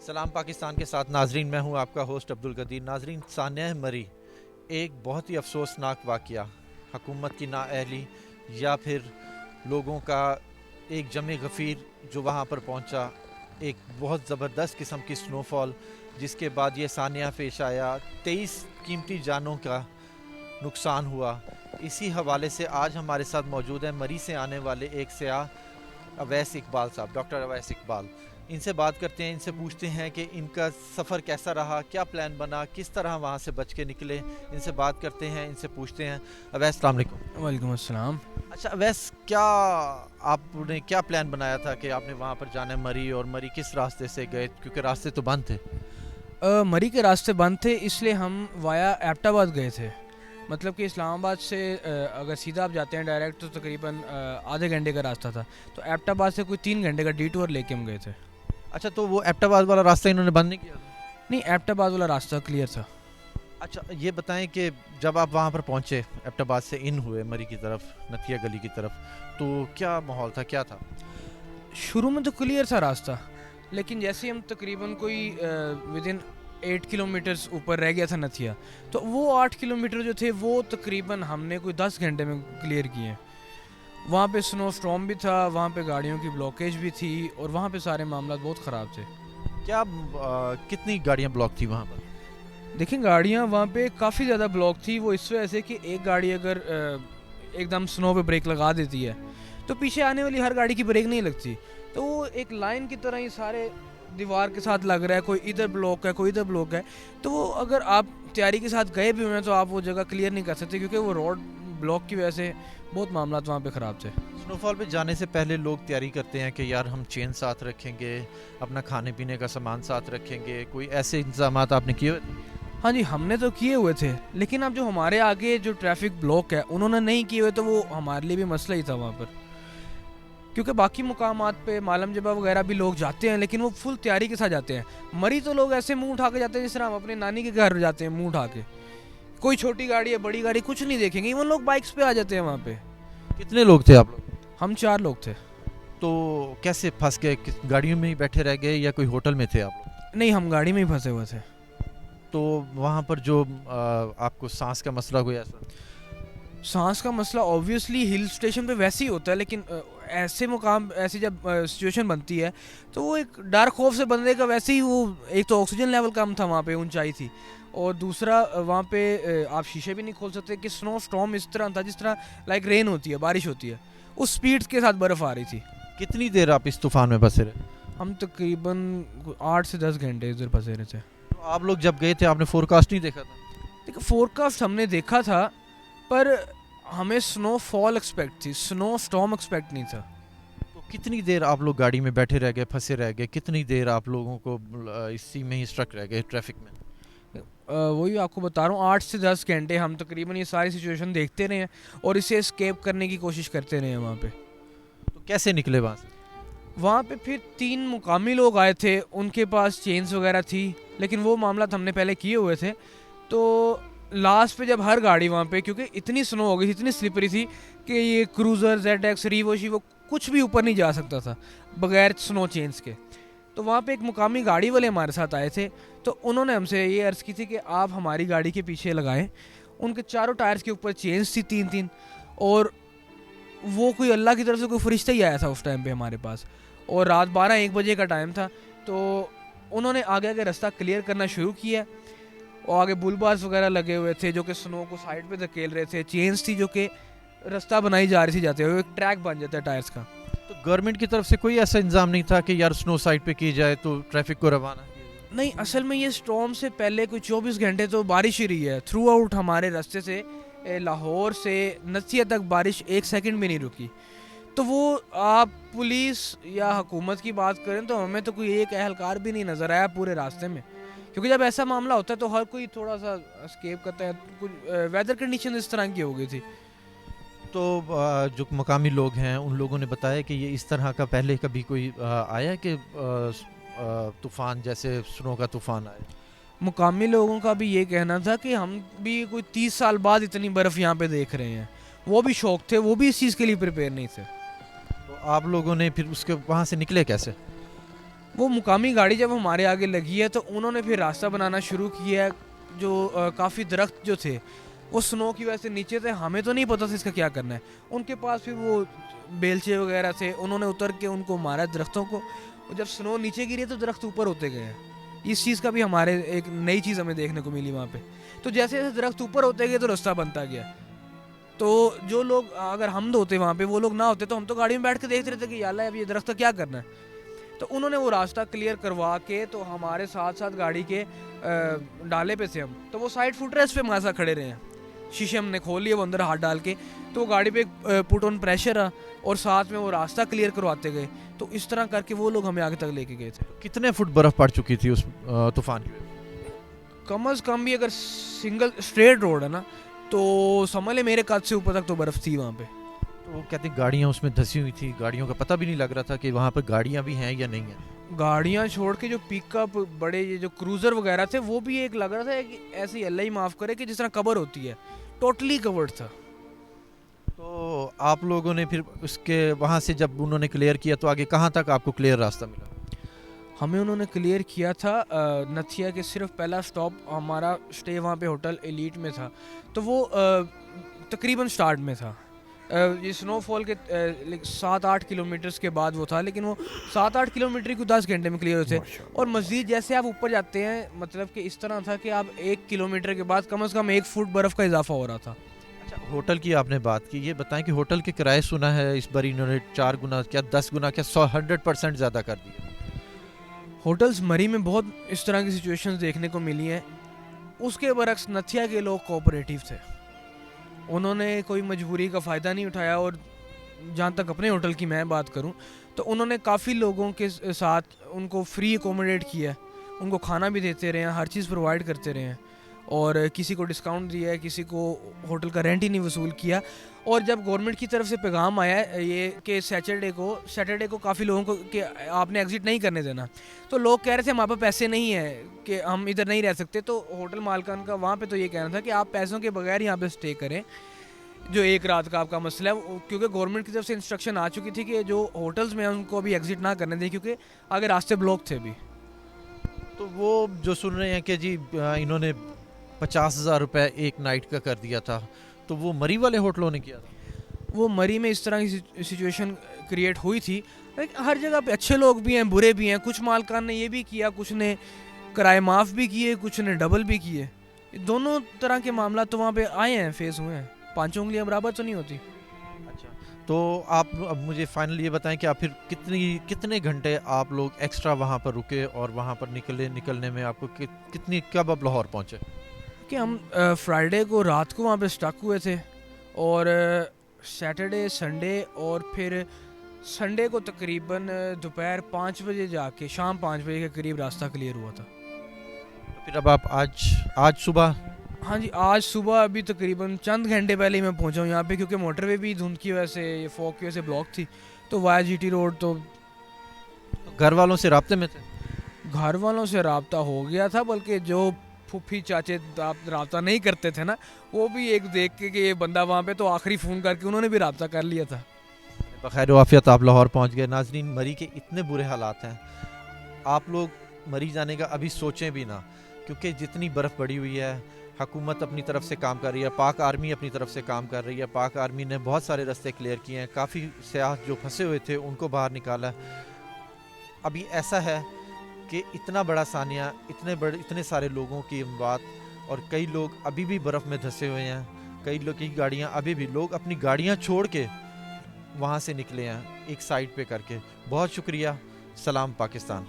सलाम पाकिस्तान के साथ नाजरीन, मैं हूं आपका होस्ट अब्दुल कदीर। नाजरीन, सानिया मरी एक बहुत ही अफसोसनाक वाक़या, हुकूमत की नाअहली या फिर लोगों का एक जमे गफ़ीर जो वहाँ पर पहुँचा, एक बहुत ज़बरदस्त किस्म की स्नोफॉल जिसके बाद ये सानिया पेश आया। 23 कीमती जानों का नुकसान हुआ। इसी हवाले से आज हमारे साथ मौजूद है मरी से आने वाले एक सयाह अवैस इकबाल साहब, डॉक्टर अवैस इकबाल। इनसे बात करते हैं, इनसे पूछते हैं कि इनका सफ़र कैसा रहा, क्या प्लान बना, किस तरह वहाँ से बच के निकले। इनसे बात करते हैं, इनसे पूछते हैं। अवैस, अस्सलाम वालेकुम। वालेकुम अस्सलाम। अच्छा अवैस, क्या आपने क्या प्लान बनाया था कि आपने वहाँ पर जाना है मरी, और मरी किस रास्ते से गए, क्योंकि रास्ते तो बंद थे? मरी के रास्ते बंद थे, इसलिए हम वाया एबटाबाद गए थे। मतलब कि इस्लामाबाद से अगर सीधा आप जाते हैं डायरेक्ट तो तकरीबन आधे घंटे का रास्ता था। तो एबटाबाद से कोई 3 घंटे का डिटूर लेके हम गए थे। अच्छा, तो वो एबटाबाद वाला रास्ता इन्होंने बंद नहीं किया था? नहीं, एबटाबाद वाला रास्ता क्लियर था। अच्छा, ये बताएं कि जब आप वहाँ पर पहुँचे, एबटाबाद से इन हुए मरी की तरफ, नथिया गली की तरफ, तो क्या माहौल था, क्या था? शुरू में तो क्लियर था रास्ता, लेकिन जैसे हम तकरीबन कोई विद इन 8 किलोमीटर्स ऊपर रह गया था नथिया, तो वो 8 किलोमीटर जो थे वो तकरीबन हमने कोई 10 घंटे में क्लियर किए। वहाँ पे स्नो स्टॉर्म भी था, वहाँ पे गाड़ियों की ब्लॉकेज भी थी, और वहाँ पे सारे मामला बहुत ख़राब थे। क्या कितनी गाड़ियाँ ब्लॉक थी वहाँ पर? देखिए, गाड़ियाँ वहाँ पे काफ़ी ज़्यादा ब्लॉक थी। वो इस वजह से कि एक गाड़ी अगर एकदम स्नो पे ब्रेक लगा देती है तो पीछे आने वाली हर गाड़ी की ब्रेक नहीं लगती। तो वो एक लाइन की तरह ही सारे दीवार के साथ लग रहा है, कोई इधर ब्लॉक है, कोई इधर ब्लॉक है। तो वो अगर आप तैयारी के साथ गए भी हुए हैं तो आप वो जगह क्लियर नहीं कर सकते, क्योंकि वो रोड ब्लॉक की वजह से बहुत मामला वहाँ पे ख़राब थे। स्नोफॉल पे जाने से पहले लोग तैयारी करते हैं कि यार हम चेन साथ रखेंगे, अपना खाने पीने का सामान साथ रखेंगे। कोई ऐसे इंतजाम आपने किए हुए थे? हाँ जी, हमने तो किए हुए थे, लेकिन अब जो हमारे आगे जो ट्रैफिक ब्लॉक है उन्होंने नहीं किए हुए, तो वो हमारे लिए भी मसला ही था वहाँ पर। क्योंकि बाकी मुकामात पे मालम जबा वगैरह भी लोग जाते हैं, लेकिन वो फुल तैयारी के साथ जाते हैं। मरी तो लोग ऐसे मुंह उठा के जाते हैं जिस तरह हम अपने नानी के घर जाते हैं मुंह उठा के। कोई छोटी गाड़ी है, बड़ी गाड़ी कुछ नहीं देखेंगे, इवन लोग बाइक्स पे आ जाते हैं वहाँ पे। कितने लोग थे आप लोग? हम 4 लोग थे। तो कैसे फंस गए, गाड़ियों में ही बैठे रह गए या कोई होटल में थे आप लोग? नहीं, हम गाड़ी में ही फंसे हुए थे। तो वहाँ पर जो आपको सांस का मसला हुआ ऐसा? सांस का मसला ऑब्वियसली हिल स्टेशन पे वैसे ही होता है, लेकिन ऐसे मुकाम ऐसी जब सिचुएशन बनती है तो वो एक डर खौफ से बंदे का वैसे ही वो, एक तो ऑक्सीजन लेवल कम था वहाँ पे, ऊंचाई थी, और दूसरा वहाँ पे आप शीशे भी नहीं खोल सकते कि स्नो स्टॉर्म इस तरह था जिस तरह लाइक रेन होती है, बारिश होती है, उस स्पीड के साथ बर्फ़ आ रही थी। कितनी देर आप इस तूफान में फंसे रहे? हम तकरीबन 8 से 10 घंटे इधर फंसे रहे थे। तो आप लोग जब गए थे आपने फोरकास्ट नहीं देखा था? देखो, फोरकास्ट हमने देखा था, पर हमें स्नो फॉल एक्सपेक्ट थी, स्नो स्टॉर्म एक्सपेक्ट नहीं था। तो कितनी देर आप लोग गाड़ी में बैठे रह गए, फंसे रह गए? कितनी देर आप लोगों को इसी में ही स्ट्रक रह गए ट्रैफिक में? वही आपको बता रहा हूँ, 8 से 10 घंटे हम तकरीबन ये सारी सिचुएशन देखते रहे हैं और इसे एस्केप करने की कोशिश करते रहे हैं वहाँ पे। तो कैसे निकले वहाँ से? वहाँ पे फिर 3 मुकामी लोग आए थे, उनके पास चेन्स वगैरह थी, लेकिन वो मामला हमने पहले किए हुए थे। तो लास्ट पे जब हर गाड़ी वहाँ पे, क्योंकि इतनी स्नो हो गई थी, इतनी स्लिपरी थी कि ये क्रूज़र ZX रीवो शीवो कुछ भी ऊपर नहीं जा सकता था बगैर स्नो चेन्स के। तो वहाँ पे एक मुकामी गाड़ी वाले हमारे साथ आए थे, तो उन्होंने हमसे ये अर्ज़ की थी कि आप हमारी गाड़ी के पीछे लगाएं। उनके चारों टायर्स के ऊपर चेन्स थी 3-3, और वो कोई अल्लाह की तरफ से कोई फरिश्ता ही आया था उस टाइम पे हमारे पास, और रात 12-1 बजे का टाइम था। तो उन्होंने आगे आगे रास्ता क्लियर करना शुरू किया, और आगे बुल बार्स वगैरह लगे हुए थे जो कि स्नो को साइड पे धकेल रहे थे, चेन्स थी जो कि रास्ता बनाई जा रही थी जाते हुए, एक ट्रैक बन जाता है टायर्स का। तो गवर्नमेंट की तरफ से कोई ऐसा इंतजाम नहीं था कि यार स्नो साइड पे की जाए तो ट्रैफिक को रवाना किया जाए? नहीं, असल में ये स्टॉर्म से पहले कोई 24 घंटे तो बारिश ही रही है थ्रू आउट। हमारे रास्ते से लाहौर से नथिया तक बारिश 1 सेकंड भी नहीं रुकी। तो वो आप पुलिस या हुकूमत की बात करें तो हमें तो कोई एक एहलकार भी नहीं नज़र आया पूरे रास्ते में, क्योंकि जब ऐसा मामला होता है तो हर कोई थोड़ा सा एस्केप करता है। कुछ वेदर कंडीशन इस तरह की हो गई थी। तो जो मकामी लोग हैं उन लोगों ने बताया कि ये इस तरह का पहले कभी कोई आया कि तूफान जैसे स्नो का तूफान आया? मुकामी लोगों का भी ये कहना था कि हम भी कोई 30 साल बाद इतनी बर्फ़ यहाँ पे देख रहे हैं। वो भी शौक थे, वो भी इस चीज़ के लिए प्रिपेयर नहीं थे। तो आप लोगों ने फिर उसके वहाँ से निकले कैसे? वो मुकामी गाड़ी जब हमारे आगे लगी है तो उन्होंने फिर रास्ता बनाना शुरू किया है। जो काफ़ी दरख्त जो थे वो स्नो की वजह से नीचे थे, हमें तो नहीं पता था इसका क्या करना है। उनके पास फिर वो बेलचे वगैरह थे, उन्होंने उतर के उनको मारा दरख्तों को, और जब स्नो नीचे गिरी तो दरख्त ऊपर होते गए हैं। इस चीज़ का भी हमारे एक नई चीज़ हमें देखने को मिली वहाँ पे। तो जैसे जैसे दरख्त ऊपर होते गए तो रास्ता बनता गया। तो जो लोग, अगर हम होते वहाँ पे, वो लोग ना होते तो हम तो गाड़ी में बैठ के देखते रहते कि यार अब ये दरख्त का क्या करना है। तो उन्होंने वो रास्ता क्लियर करवा के, तो हमारे साथ साथ गाड़ी के डाले पे से हम, तो वो साइड फुटरेस्ट पे हमारे साथ खड़े रहे हैं। शीशे हमने खोल लिए, वो अंदर हाथ डाल के, तो वो गाड़ी पे पुट ऑन प्रेशर आ, और साथ में वो रास्ता क्लियर करवाते गए। तो इस तरह करके वो लोग हमें आगे तक लेके गए थे। कितने फुट बर्फ पड़ चुकी थी उस तूफान की वजह से? कम अज़ कम भी अगर सिंगल स्ट्रेट रोड है ना, तो समझ ले मेरे कद से ऊपर तक तो बर्फ़ थी वहाँ पे। तो वो कहते हैं गाड़ियाँ उसमें धंसी हुई थी, गाड़ियों का पता भी नहीं लग रहा था कि वहाँ पर गाड़ियाँ भी हैं या नहीं है। गाड़ियाँ छोड़ के जो पिकअप बड़े ये जो क्रूज़र वगैरह थे, वो भी एक लग रहा था कि ऐसी अल्लाह ही माफ़ करे कि जिस तरह कवर होती है, टोटली कवर्ड था। तो आप लोगों ने फिर उसके वहाँ से जब उन्होंने क्लियर किया तो आगे कहाँ तक आपको क्लियर रास्ता मिला? हमें उन्होंने क्लियर किया था नथिया के सिर्फ पहला स्टॉप हमारा स्टे वहाँ पे होटल एलीट में था, तो वो तकरीबन स्टार्ट में था। ये स्नोफॉल के 7-8 किलोमीटर्स के बाद वो था, लेकिन वो 7-8 किलोमीटर को 10 घंटे में क्लियर होते। और मज़ीद जैसे आप ऊपर जाते हैं, मतलब कि इस तरह था कि आप 1 किलोमीटर के बाद कम से कम 1 फुट बर्फ़ का इजाफा हो रहा था। अच्छा, होटल की आपने बात की, ये बताएं कि होटल के किराए सुना है इस बार इन्होंने 4 गुना क्या 10 गुना क्या 100% ज़्यादा कर दिया। होटल्स मरी में बहुत इस तरह की सिचुएशंस देखने को मिली हैं। उसके बरक्स नथिया के लोग कोऑपरेटिव थे, उन्होंने कोई मजबूरी का फ़ायदा नहीं उठाया। और जहाँ तक अपने होटल की मैं बात करूँ तो उन्होंने काफ़ी लोगों के साथ उनको फ्री एकोमोडेट किया, उनको खाना भी देते रहे हैं, हर चीज़ प्रोवाइड करते रहे हैं, और किसी को डिस्काउंट दिया है, किसी को होटल का रेंट ही नहीं वसूल किया। और जब गवर्नमेंट की तरफ से पैगाम आया है ये कि सैटरडे को काफ़ी लोगों को कि आपने एग्ज़िट नहीं करने देना, तो लोग कह रहे थे हमारे पास पैसे नहीं है कि हम इधर नहीं रह सकते। तो होटल मालकान का वहाँ पे तो ये कहना था कि आप पैसों के बगैर यहाँ पे स्टे करें, जो एक रात का आपका मसला है, क्योंकि गवर्नमेंट की तरफ से इंस्ट्रक्शन आ चुकी थी कि जो होटल्स में उनको अभी एग्ज़िट ना करने दें, क्योंकि आगे रास्ते ब्लॉक थे अभी। तो वो जो सुन रहे हैं कि जी इन्होंने 50,000 रुपये एक नाइट का कर दिया था, तो वो मरी वाले होटलों ने किया था? वो मरी में इस तरह की सिचुएशन क्रिएट हुई थी। लेकिन हर जगह पे अच्छे लोग भी हैं, बुरे भी हैं। कुछ मालकान ने ये भी किया, कुछ ने किराए माफ़ भी किए, कुछ ने डबल भी किए। दोनों तरह के मामला तो वहाँ पे आए हैं, फेस हुए हैं। पांचों उंगलियां बराबर तो नहीं होती। अच्छा, तो आप अब मुझे फाइनली ये बताएं कि आप फिर कितने घंटे आप लोग एक्स्ट्रा वहाँ पर रुके और वहाँ पर निकलने में आपको कितनी कब आप लाहौर पहुँचे? कि हम फ्राइडे को रात को वहाँ पे स्टक हुए थे, और सैटरडे संडे और फिर संडे को तकरीबन दोपहर 5 बजे जाके शाम 5 बजे के करीब रास्ता क्लियर हुआ था। तो फिर अब आप आज सुबह? हाँ जी, आज सुबह अभी तकरीबन चंद घंटे पहले ही मैं पहुंचा हूँ यहाँ पे, क्योंकि मोटरवे भी धुंध की वजह से, ये फॉग की वजह से ब्लॉक थी। तो वाया जीटी रोड तो घर वालों से राब्ते में थे? घर वालों से राब्ता हो गया था, बल्कि जो फूफी चाचे राब्ता नहीं करते थे ना, वो भी एक देख के कि ये बंदा वहाँ पे, तो आखिरी फ़ोन करके उन्होंने भी राब्ता कर लिया था। बखैर वाफियत आप लाहौर पहुँच गए। नाजरीन, मरी के इतने बुरे हालात हैं, आप लोग मरी जाने का अभी सोचें भी ना, क्योंकि जितनी बर्फ़ पड़ी हुई है, हुकूमत अपनी तरफ से काम कर रही है, पाक आर्मी अपनी तरफ से काम कर रही है। पाक आर्मी ने बहुत सारे रास्ते क्लियर किए हैं, काफ़ी सयाह जो फंसे हुए थे उनको बाहर निकाला। अभी ऐसा है कि इतना बड़ा सानिया, इतने सारे लोगों की बात, और कई लोग अभी भी बर्फ़ में धंसे हुए हैं, कई लोग की गाड़ियाँ अभी भी, लोग अपनी गाड़ियाँ छोड़ के वहाँ से निकले हैं एक साइड पे करके। बहुत शुक्रिया। सलाम पाकिस्तान।